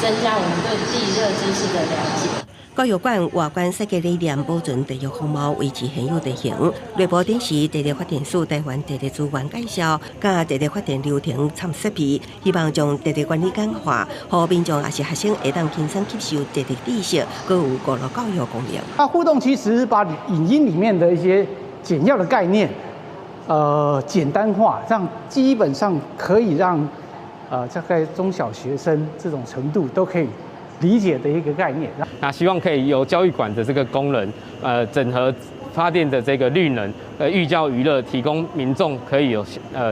增加我们对地热知识的了解。教育馆外观设计理念保存地热风貌，维持现有地形。内部展示地热发电所台湾地热资源介绍，甲地热发电流程参设备，希望将地热管理简化，互民众也是学生会当轻松吸收地热知识，更有娱乐教育功能。它互动其实是把影音里面的一些简要的概念，简单化，让基本上可以让大概中小学生这种程度都可以理解的一个概念。那希望可以由教育馆的这个功能，整合发电的这个绿能，寓教于乐，提供民众可以有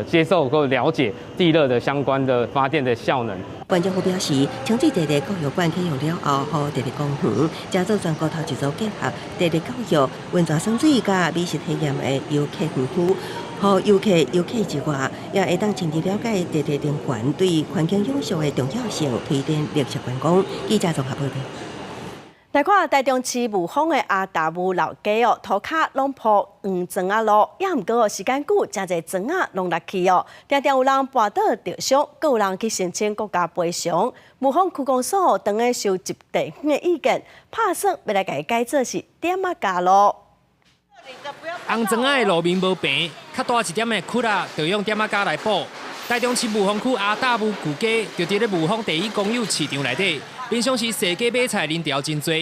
接受或了解地热的相关的发电的效能。县政府表示，清水地热教育馆启用了后，予地热公园加做全国头一座结合地热教育、温泉生水甲美食体验的游客园区。互游客之外，也会当深入了解地热能源对环境永续的重要性，推展绿色观光。记者综合报道。来看台中市雾峰的阿达姆老街涂骹拢铺黄砖仔路，也毋过时间久，真侪砖仔拢落去常常有人跋倒着伤，阁有人去申请国家赔偿。雾峰区公所当个收集地方的意见，拍算要来改改做是点仔加路。红砖仔的路面无平，较大一点的窟仔就用点仔架来补。台中市雾峰区阿达姆旧街就伫咧雾峰第一公有市场内底。平常时市街买菜人潮真多，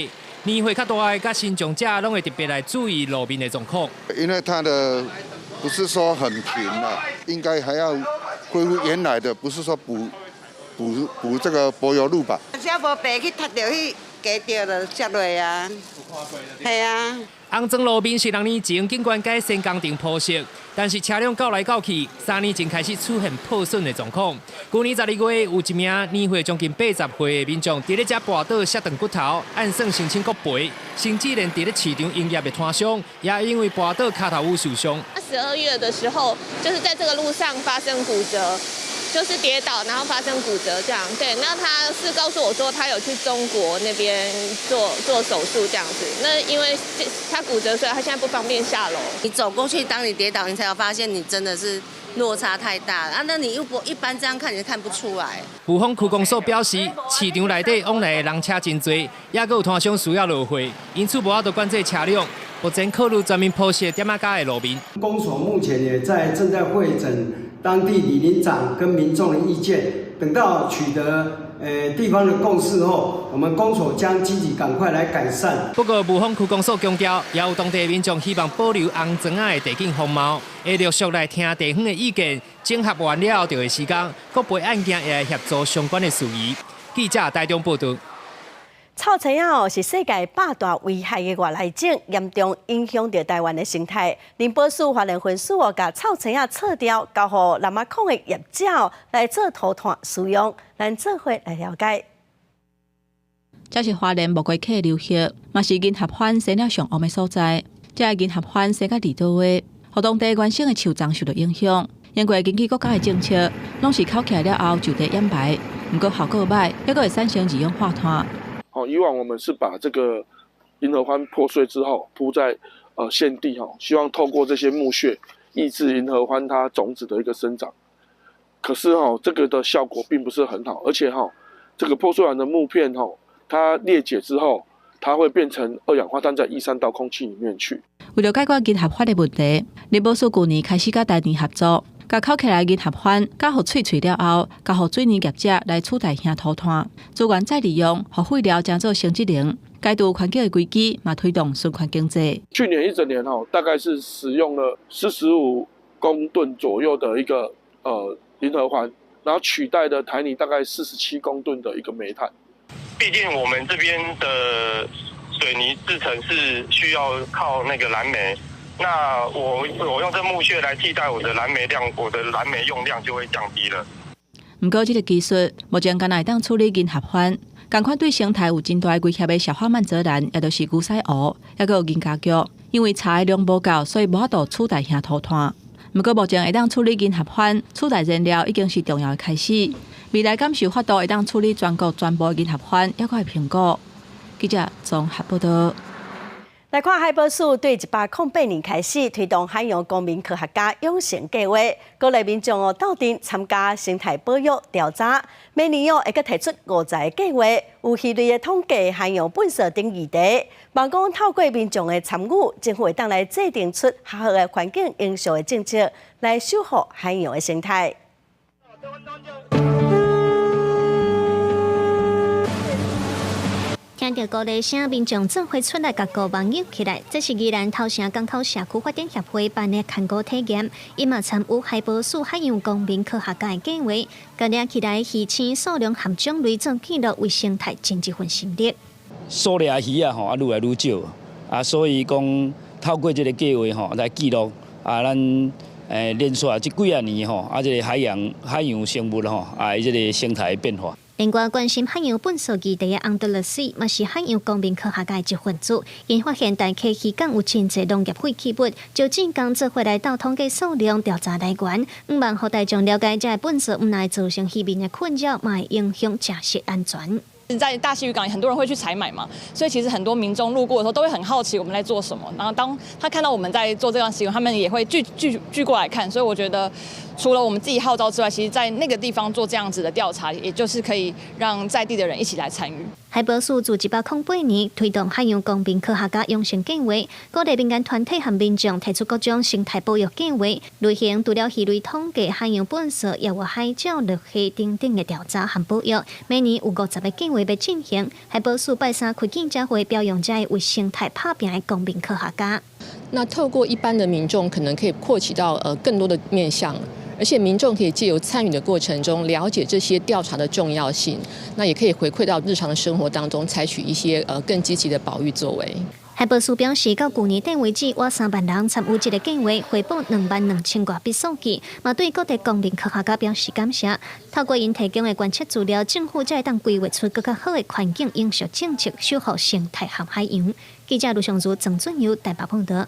年岁较大的甲新种者拢会特别来注意路面的状况。因为它的不是说很平了，应该还要恢复原来的，不是说补这个柏油路吧。只要无白去踢到去加掉就接落啊。系啊。红砖路面是2年前警官改先工程铺设，但是车辆搞来搞去，3年前开始出现破损的状况。去年12月，有一名年岁将近80岁的民众伫咧遮跋倒摔断骨头，按算申请国赔，甚至连伫咧市场营业的摊商，也因为跋倒脚头有受伤。12月的时候，就是在这个路上发生骨折。就是跌倒，然后发生骨折这样。对，那他是告诉我说他有去中国那边做手术这样子。那因为他骨折，所以他现在不方便下楼。你走过去，当你跌倒，你才有发现你真的是落差太大了啊！那你一般这样看，你看不出来。雾峰区公所表示，市场内底往来的人车真多，也阁有摊商需要落货，因此无法度管制车辆。目前考虑专门铺设点仔架的路面。公所目前也正在会诊当地里邻长跟民众的意见，等到取得地方的共识后，我们公所将积极赶快来改善。不过，雾峰区公所强调，也有当地民众希望保留红砖仔的地景风貌，会陆续来听地方的意见，整合完了就会时间，各部案件也来协助相关的事宜。记者台中报道。臭青仔是世界8大危害的外来种，严重影响到台湾的生态。林保署花莲分署把臭青仔撤掉，交予南马控的业者来做涂炭使用。咱做伙来了解。这是花莲木瓜客流血，嘛是银合欢生了上旺的所在。这银合欢生到离岛的，互当地原生的树丛受到影响。因为根据国家的政策，拢是烤起来了后就地掩埋，不过效果歹，还佫会产生二氧化碳。以往我们是把这个银合欢破碎之后铺在现地希望透过这些木屑抑制银合欢它种子的一个生长。可是这个的效果并不是很好，而且这个破碎完的木片它裂解之后，它会变成二氧化碳，再逸散到空气里面去。为了解决银合欢的问题，林保署去年开始甲台电合作。甲烤起来银合欢，加互脆了后，交互水泥业者来取代乡涂炭，资源再利用，互废料将做成质能。改度环境的规矩，嘛推动循环经济。去年一整年大概是使用了45公吨左右的一个银合欢，然后取代的台泥大概47公吨的一个煤炭。毕竟我们这边的水泥制成是需要靠那个燃煤。那我用这木屑来替代我的燃煤量，我的燃煤用量就会降低了。不过，这个技术目前敢会当处理银合欢，同款对生态有真大威胁的小花曼泽兰，也就是牛屎湖，也佫有银加菊，因为茶的量无够，所以无法度取代乡涂炭。不过，目前会当处理银合欢取代燃料已经是重要的开始。未来敢是有法度会当处理全国全部银合欢，也佫会评估。记者综合报道。来看海保署对108年开始推动海洋公民科学家养成计划，鼓励民众斗阵参加生态保育调查。每年会阁提出50个计划，有系列的统计海洋本色等议题。望讲透过民众的参与，政府会当来制定出合适的环境因素的政策，来守护海洋的生态。听到高丽声，民众总会出来甲各网友起来。这是宜兰头城港口社区发展协会办的看顾体验，伊嘛参与海保署海洋公民科学家的计划，今日起来鱼青数量含种类做记录，为生态尽一份心力。数量鱼愈来愈少所以讲透过这个计划来记录咱连续这几啊年这个海洋生物这个生态的变化。另外，关心海洋本色议题的安德勒斯，嘛是海洋公民科学界一份子。因发现大溪渔港有真侪农业废弃物，就进工做回来到统计数量、调查来源，希望让大众了解这本色，唔来造成渔民的困扰，嘛会影响食食安全。在大溪渔港，很多人会去采买嘛，所以其实很多民众路过的时候都会很好奇我们在做什么。然后当他看到我们在做这样行为，他们也会聚过来看。所以我觉得，除了我们自己号召之外，其实在那个地方做这样子的调查，也就是可以让在地的人一起来参与。海保署自108年推动海洋公民科学家养成计划，鼓励民间团体和民众提出各种生态保育计划，类型除了鱼类统计、海洋本色，也有海鸟、绿虾等等的调查和保育。每年有50个计划要进行。海保署拜三开记者会，表扬这些为生态打拼的公民科学家。那透过一般的民众，可能可以扩及到更多的面向。而且民众可以借由参与的过程中了解这些调查的重要性，那也可以回馈到日常的生活当中，采取一些更积极的保育作为。海保署表示，到去年底为止，有3万人参与这个计划，回报22000多笔数据，嘛对各地公民科学家表示感谢。透过因提供的观测资料，政府才会当规划出更较好的环境因素政策，守护生态和海洋。记者卢尚如、郑俊佑台北报道。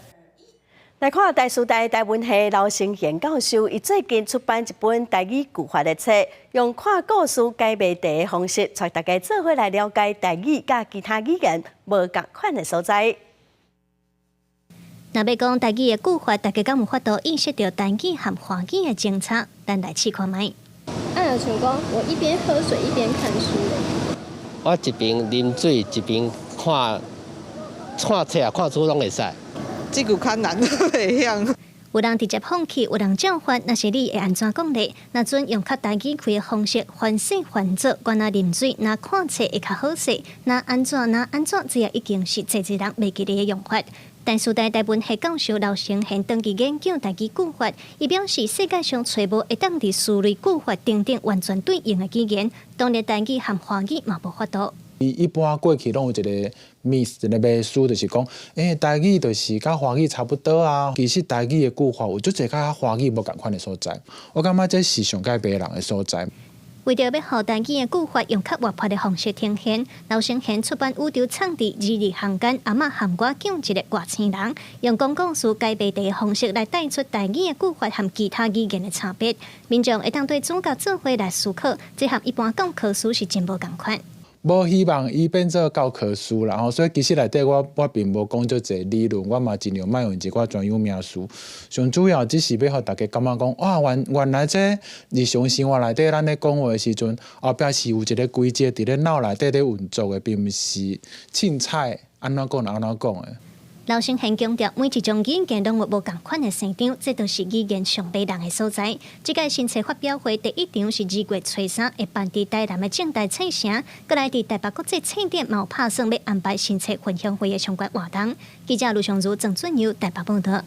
来看台师大台文系刘成贤教授，伊最近出版一本台语句法的册，用看故事解谜题的方式，带大家做伙来了解台语甲其他语言无共款的所在。若要讲台语的句法，大家敢有法度意识到台语和华语的精差？咱来试看卖。像讲，我一边喝水一边看书。我一边啉水，一边看册啊，看书拢会使。这句较难，袂晓。有人直接放弃，有人照翻，那是你会安怎讲呢？那准用较台语开的方式，反省反做，原来啉水，那看册会较好势，那安怎，这也已经是侪人袂记得的用法。但师大台湾系教授刘成贤长期研究台语句法，伊表示世界上找无会当伫数类句法等等完全对应的语言，当然台语和华语嘛无法度。一般过去拢有一个 miss 一个迷思，就是讲，台语就是甲华语差不多啊。其实台语的句法有足侪甲华语无共款的所在，我感觉这是上界别人的所在。为着要互台语的句法用较活泼的方式呈现，刘成贤出版宇宙创治日日行间阿嬷含我讲一个外星人，用讲故事改编的方式来带出台语的句法和其他语言的差别。民众会当对主角做伙来思考，这和一般教科书是真无共款。无希望伊变做教科书啦，所以其实内底我并无讲足侪理论，我嘛尽量莫用一寡专有名词。上主要只是要互大家感觉讲，哇，原来这日常生活内底咱咧讲话的时阵，后壁是有一个规则伫咧脑内底咧运作的，并毋是凊彩安怎讲安怎讲的。刘成贤强调，每一种语言拢有无共款的生长，这都是语言上迷人的所在。这届新册发表会第一场是2月初3，会办伫台南的正大册城，过来伫台北国际册店嘛有拍算要安排新册分享会的相关活动。记者卢尚如、郑俊佑台北报道。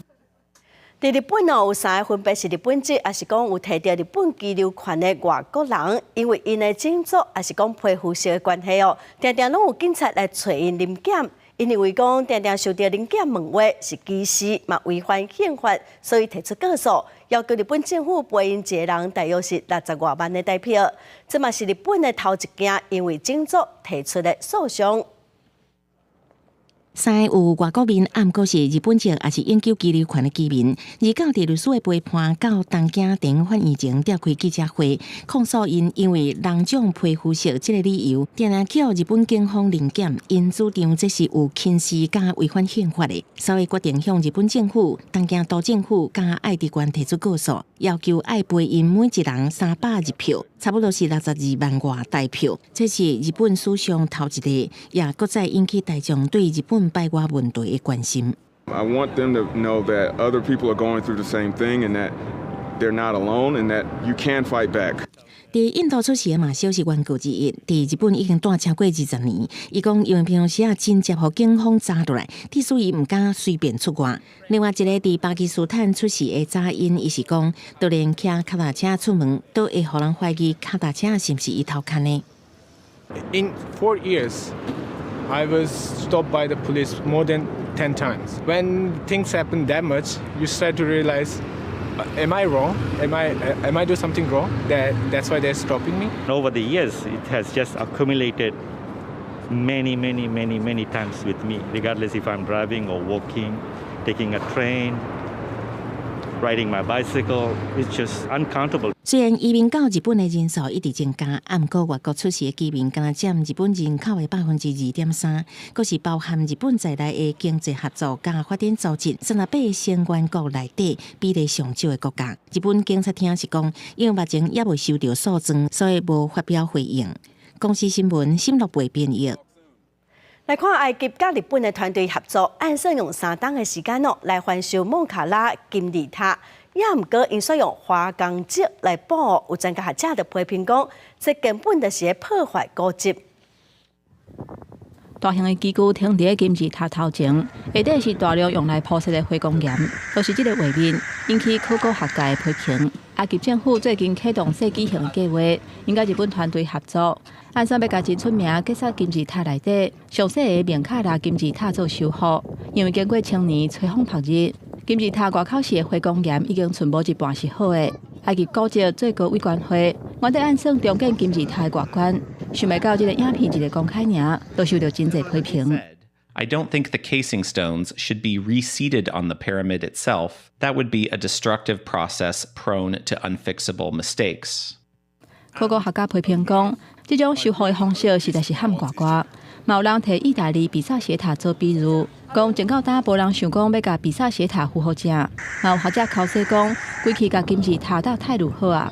伫日本有3个分别是日本籍，也是讲有摕到日本居留权的外国人，因为因的种族也是讲皮肤色的关系哦，常常拢有警察来找因临检。因认为讲常常受到临检问话是歧视，嘛违反宪法，所以提出告诉，要求日本政府赔因一个人大约是60多万的台票。这嘛是日本的头一件因为种族提出的诉讼。3个有外国民，毋过是日本籍，也是永久居留权的居民。而到伫律师的陪伴，到东京电影院院前召开记者会，控诉因为人种皮肤色这个理由，常常叫日本警方临检，因主张这是有轻视加违反宪法的，所以决定向日本政府、东京都政府加爱知县提出告诉，要求爱赔因每一人300日票，差不多是62万外台票。这是日本史上头一个，也搁再引起大众对日本排外问题的关心。I want them to know that other people are going through the same thing and that they're not alone and that you can fight back. 在印度出席的马修是原告之一，在日本已经待超过20年。伊讲，因为平常时真接互警方抓落来，致使伊唔敢随便出外。另外一个在巴基斯坦出席的查因，伊是讲，就连骑脚踏车出门，都会互人怀疑脚踏车是毋是伊偷牵的。In 4 years, I was stopped by the police more than 10 times. When things happen that much, you start to realize, am I wrong? Am I doing something wrong? That's why they're stopping me. Over the years, it has just accumulated many times with me, regardless if I'm driving or walking, taking a train, riding my bicycle. It's just uncountable. 虽然移民到日本的人数一直增加，不过外国出席的居民仅占日本人口的2.3%，佫是包含日本在内的经济合作加发展组织38个成员国内底比例上少的国家。日本警察厅是讲，因为目前也未收到诉状，所以无发表回应。公司新闻新乐培编译。来看埃及甲日本的团队合作，按算用3天的时间来翻修孟卡拉金字塔。也毋过，因需用花岗石来保护，有专家学者就批评讲，这根本就是破坏古迹。大型的机构停伫金字塔头前，下底是大量用来铺设的花岗岩，就是这个画面引起考古学界的批评。埃及政府最近启动世纪型计划，应该日本团队合作，按算要甲真出名建设金字塔内底详细的面卡拉金字塔做修复，因为经过1000年吹风曝日。金字塔外口是的花岗岩已经全部一半是好的。埃及古迹最高委员会原定按算重建金字塔的外观，想袂到这个影片一个公开尔，都受到真侪批评。I don't think the casing stones should be reseated on the pyramid itself. That would be a destructive process prone to unfixable mistakes. 考古学家批评讲，这种修复的方式实在是含怪怪。嘛有人摕意大利比萨斜塔做比喻，讲前到呾无人想讲要甲比萨斜塔复活正。嘛有学者口说讲，规气甲金字塔搭太如好啊。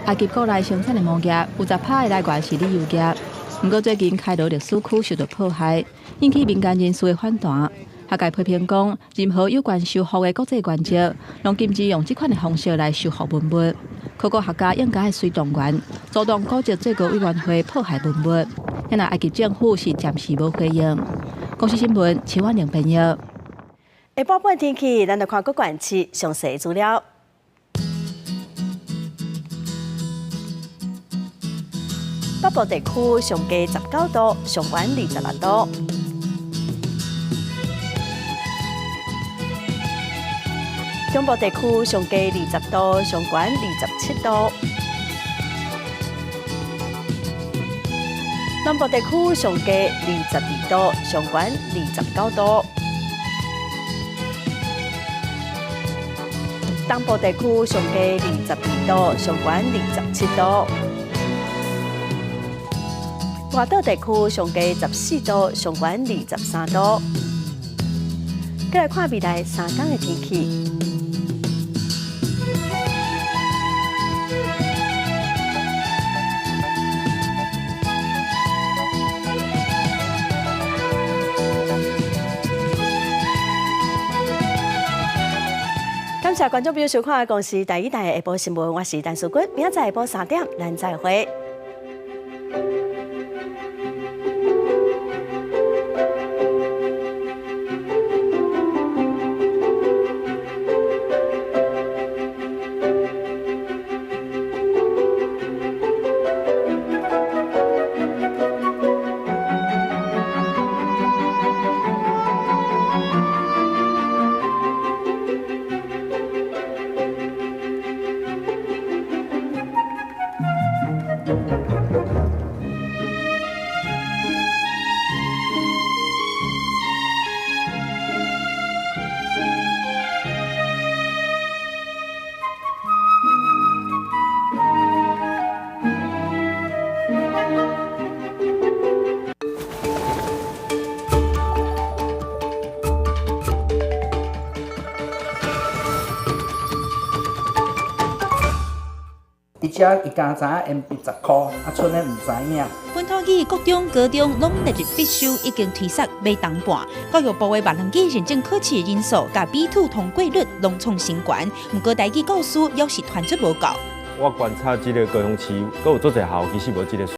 埃及国内生产的木业有10%的来源是旅游业，不过最近开罗历史区受到破坏，引起民间人士的反弹。学界批评讲，任何有关修复的国际原则，拢禁止用这款的方式来修复文物。考古学家应该随动员，主动组织这个委员会破坏文物。因为埃及政府是暂时无回应。公司新闻，邱婉玲编译。下半半天气，咱来看各县市详细资料。北部地区上低19度，上悬26度。中部地区上低20度，上悬27度。南部地区上低22度，上悬29度。东部地区上低22度，上悬27度。外岛地区上低14度，上悬23度。再来看未来3天的天气。感谢观众朋友收看公视第1台下晡新闻，我是陈淑君，明仔载下晡3点，咱再会。伫遮一家知影因10块，剩的唔知影。本土语国中、高中拢列入必修，已经推缩买当半。教育部的闽南语认证考试人数甲B2通过率拢创新高，不过台语教师又是传出无够。我观察这个高雄市，阁有做侪校其实无这个。